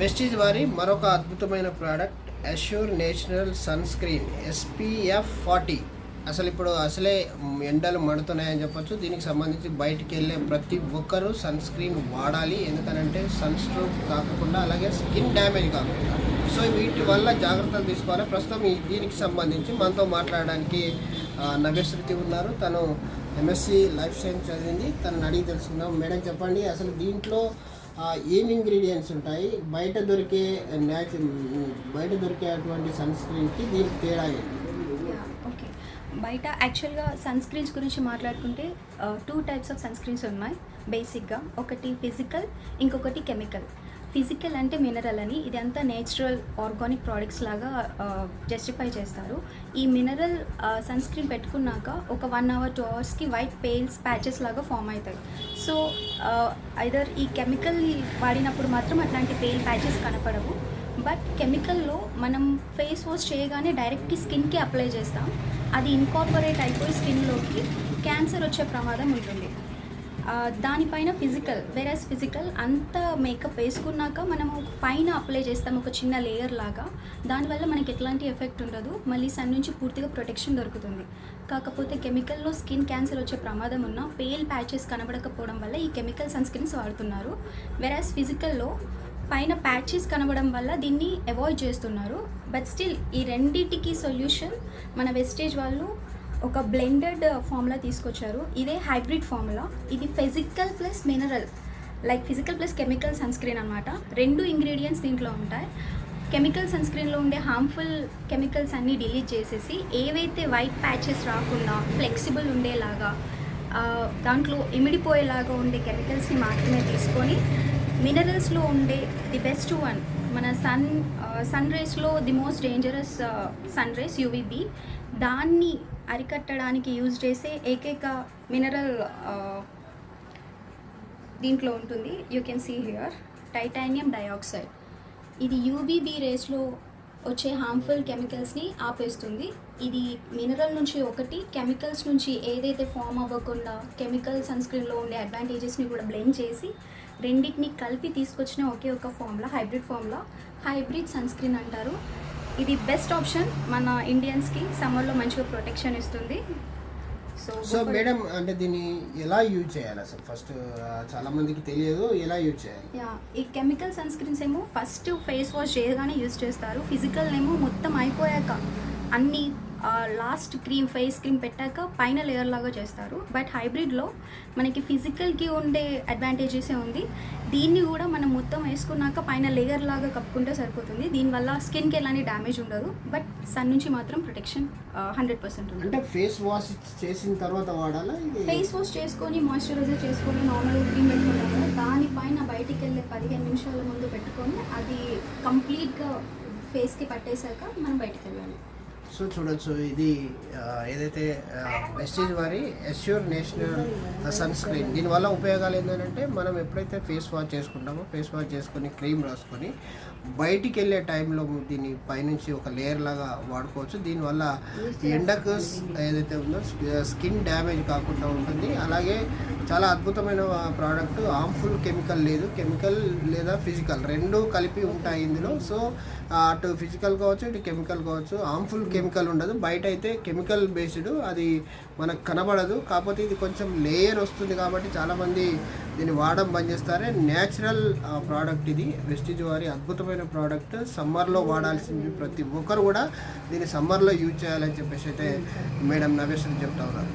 Vestige వారి మరొక అద్భుతమైన product Assure natural sunscreen SPF 40. అసలే ఎండలు మండుతున్నాయని చెప్పొచ్చు. దీనికి సంబంధించి బయటికి వెళ్ళే ప్రతి ఒక్కరూ సన్ స్క్రీన్ వాడాలి. ఎందుకనంటే సన్ స్ట్రోక్ కాకుండా అలాగే స్కిన్ డ్యామేజ్ కాకుండా సో వీటి వల్ల జాగ్రత్తలు తీసుకోవాలి. ప్రస్తుతం దీనికి సంబంధించి మనతో మాట్లాడడానికి నవ్యశ్రుతి ఉన్నారు. తను MSc లైఫ్ సైన్స్ చదివింది. తనని అడిగి తెలుసుకుందాం. మేడం చెప్పండి, అసలు దీంట్లో ఏం ఇంగ్రీడియంట్స్ ఉంటాయి, బయట దొరికే అటువంటి సన్ స్క్రీన్కి దీనికి తేడా ఏంటి? ఓకే, బయట యాక్చువల్గా సన్ స్క్రీన్స్ గురించి మాట్లాడుకుంటే 2 టైప్స్ ఆఫ్ సన్ స్క్రీన్స్ ఉన్నాయి బేసిక్గా. ఒకటి ఫిజికల్, ఇంకొకటి కెమికల్. ఫిజికల్ అంటే మినరల్ అని, ఇది అంతా నేచురల్ ఆర్గానిక్ ప్రోడక్ట్స్ లాగా జస్టిఫై చేస్తారు. ఈ మినరల్ సన్ స్క్రీన్ పెట్టుకున్నాక ఒక 1 అవర్ 2 అవర్స్కి వైట్ పేల్స్ ప్యాచెస్ లాగా ఫామ్ అవుతాయి. సో ఐదర్ ఈ కెమికల్ వాడినప్పుడు మాత్రం అట్లాంటి పేల్ ప్యాచెస్ కనపడవు. బట్ కెమికల్లో మనం ఫేస్ వాష్ చేయగానే డైరెక్ట్గా స్కిన్కి అప్లై చేస్తాం. అది ఇన్కార్పొరేట్ అయిపోయి స్కిన్లోకి క్యాన్సర్ వచ్చే ప్రమాదం ఉంటుంది. దానిపైన ఫిజికల్ అంత మేకప్ వేసుకున్నాక మనము పైన అప్లై చేస్తాం ఒక చిన్న లేయర్ లాగా. దానివల్ల మనకి ఎట్లాంటి ఎఫెక్ట్ ఉండదు, మళ్ళీ సన్ నుంచి పూర్తిగా ప్రొటెక్షన్ దొరుకుతుంది. కాకపోతే కెమికల్లో స్కిన్ క్యాన్సర్ వచ్చే ప్రమాదం ఉన్న పేల్ ప్యాచెస్ కనబడకపోవడం వల్ల ఈ కెమికల్ సన్ స్క్రీన్స్ వాడుతున్నారు. వెరాస్ ఫిజికల్లో పైన ప్యాచెస్ కనబడడం వల్ల దీన్ని అవాయిడ్ చేస్తున్నారు. బట్ స్టిల్ ఈ రెండింటికి సొల్యూషన్ మన వెస్టేజ్ వాళ్ళు ఒక బ్లెండెడ్ ఫార్ములా తీసుకొచ్చారు. ఇదే హైబ్రిడ్ ఫార్ములా. ఇది physical plus mineral, like physical plus chemical sunscreen అనమాట. 2 ఇంగ్రీడియంట్స్ దీంట్లో ఉంటాయి. కెమికల్ సన్ స్క్రీన్లో ఉండే హార్మ్ఫుల్ కెమికల్స్ అన్నీ డిలీట్ చేసేసి ఏవైతే వైట్ ప్యాచెస్ రాకుండా ఫ్లెక్సిబుల్ ఉండేలాగా దాంట్లో ఇమిడిపోయేలాగా ఉండే కెమికల్స్ని మాత్రమే తీసుకొని మినరల్స్లో ఉండే ది బెస్ట్ వన్ మన సన్ రేస్లో the most dangerous sun rays UVB, దాన్ని అరికట్టడానికి యూజ్ చేసే ఏకైక మినరల్ దీంట్లో ఉంటుంది. You can see here titanium dioxide. ఇది UVB రేస్లో వచ్చే హార్మ్ఫుల్ కెమికల్స్ని ఆపేస్తుంది. ఇది మినరల్ నుంచి ఒకటి, కెమికల్స్ నుంచి ఏదైతే ఫామ్ అవ్వకుండా కెమికల్ సన్ స్క్రీన్లో ఉండే అడ్వాంటేజెస్ని కూడా బ్లెండ్ చేసి రెండింటిని కలిపి తీసుకొచ్చిన ఒకే ఒక ఫార్ములా హైబ్రిడ్ సన్ స్క్రీన్ అంటారు. ఇది బెస్ట్ ఆప్షన్ మన ఇండియన్స్కి. సమ్మర్లో మంచిగా ప్రొటెక్షన్ ఇస్తుంది. సో మేడం, అంటే దీన్ని ఎలా యూజ్ చేయాలి అసలు? ఫస్ట్ చాలా మందికి తెలియదు, ఎలా యూజ్ చేయాలి? ఈ కెమికల్ సన్ స్క్రీన్స్ ఏమో ఫస్ట్ ఫేస్ వాష్ చేయగానే యూజ్ చేస్తారు. ఫిజికల్ ఏమో మొత్తం అయిపోయాక అన్ని లాస్ట్ ఫేస్ క్రీమ్ పెట్టాక పైన లేయర్ లాగా చేస్తారు. బట్ హైబ్రిడ్లో మనకి ఫిజికల్కి ఉండే అడ్వాంటేజెసే ఉంది. దీన్ని కూడా మనం మొత్తం వేసుకున్నాక పైన లేయర్ లాగా కప్పుకుంటే సరిపోతుంది. దీనివల్ల స్కిన్కి ఎలాంటి డ్యామేజ్ ఉండదు. బట్ సన్ నుంచి మాత్రం ప్రొటెక్షన్ 100% ఉంది. అంటే ఫేస్ వాష్ చేసిన తర్వాత వాడాలా? ఫేస్ వాష్ చేసుకొని మాయిశ్చరైజర్ చేసుకొని నార్మల్ క్రీమ్ పెట్టుకుంటాం కదా, దానిపైన బయటికి వెళ్ళే 15 నిమిషాల ముందు పెట్టుకొని అది కంప్లీట్గా ఫేస్కి పట్టేశాక మనం బయటికి వెళ్ళాలి. సో చూడొచ్చు, ఇది ఏదైతే వెస్టీజ్ వారి అష్యూర్ నేచురల్ సన్ స్క్రీన్. దీనివల్ల ఉపయోగాలు ఏంటంటే మనం ఎప్పుడైతే ఫేస్ వాష్ చేసుకుంటామో ఫేస్ వాష్ చేసుకొని క్రీమ్ రాసుకొని బయటికి వెళ్ళే టైంలో దీన్ని పైనుంచి ఒక లేయర్ లాగా వాడుకోవచ్చు. దీనివల్ల ఎండకు ఏదైతే ఉందో స్కిన్ డ్యామేజ్ కాకుండా ఉంటుంది. అలాగే చాలా అద్భుతమైన ప్రోడక్ట్. హార్మ్ఫుల్ కెమికల్ లేదు, కెమికల్ లేదా ఫిజికల్ రెండూ కలిపి ఉంటాయి ఇందులో. సో అటు ఫిజికల్ కావచ్చు, ఇటు కెమికల్ కావచ్చు. హార్మ్ఫుల్ కెమికల్ ఉండదు. బయట అయితే కెమికల్ బేస్డ్, అది మనకు కనబడదు. కాకపోతే ఇది కొంచెం లేయర్ వస్తుంది కాబట్టి చాలామంది దీన్ని వాడడం బంద్ చేస్తారు. న్యాచురల్ ప్రోడక్ట్ ఇది, వెస్టీజ్ వారి అద్భుతమైన ప్రోడక్ట్. సమ్మర్లో వాడాల్సింది ప్రతి ఒక్కరు కూడా దీన్ని సమ్మర్లో యూజ్ చేయాలని చెప్పేసి అయితే మేడం నవ్యశ్రీ చెప్తా ఉన్నారు.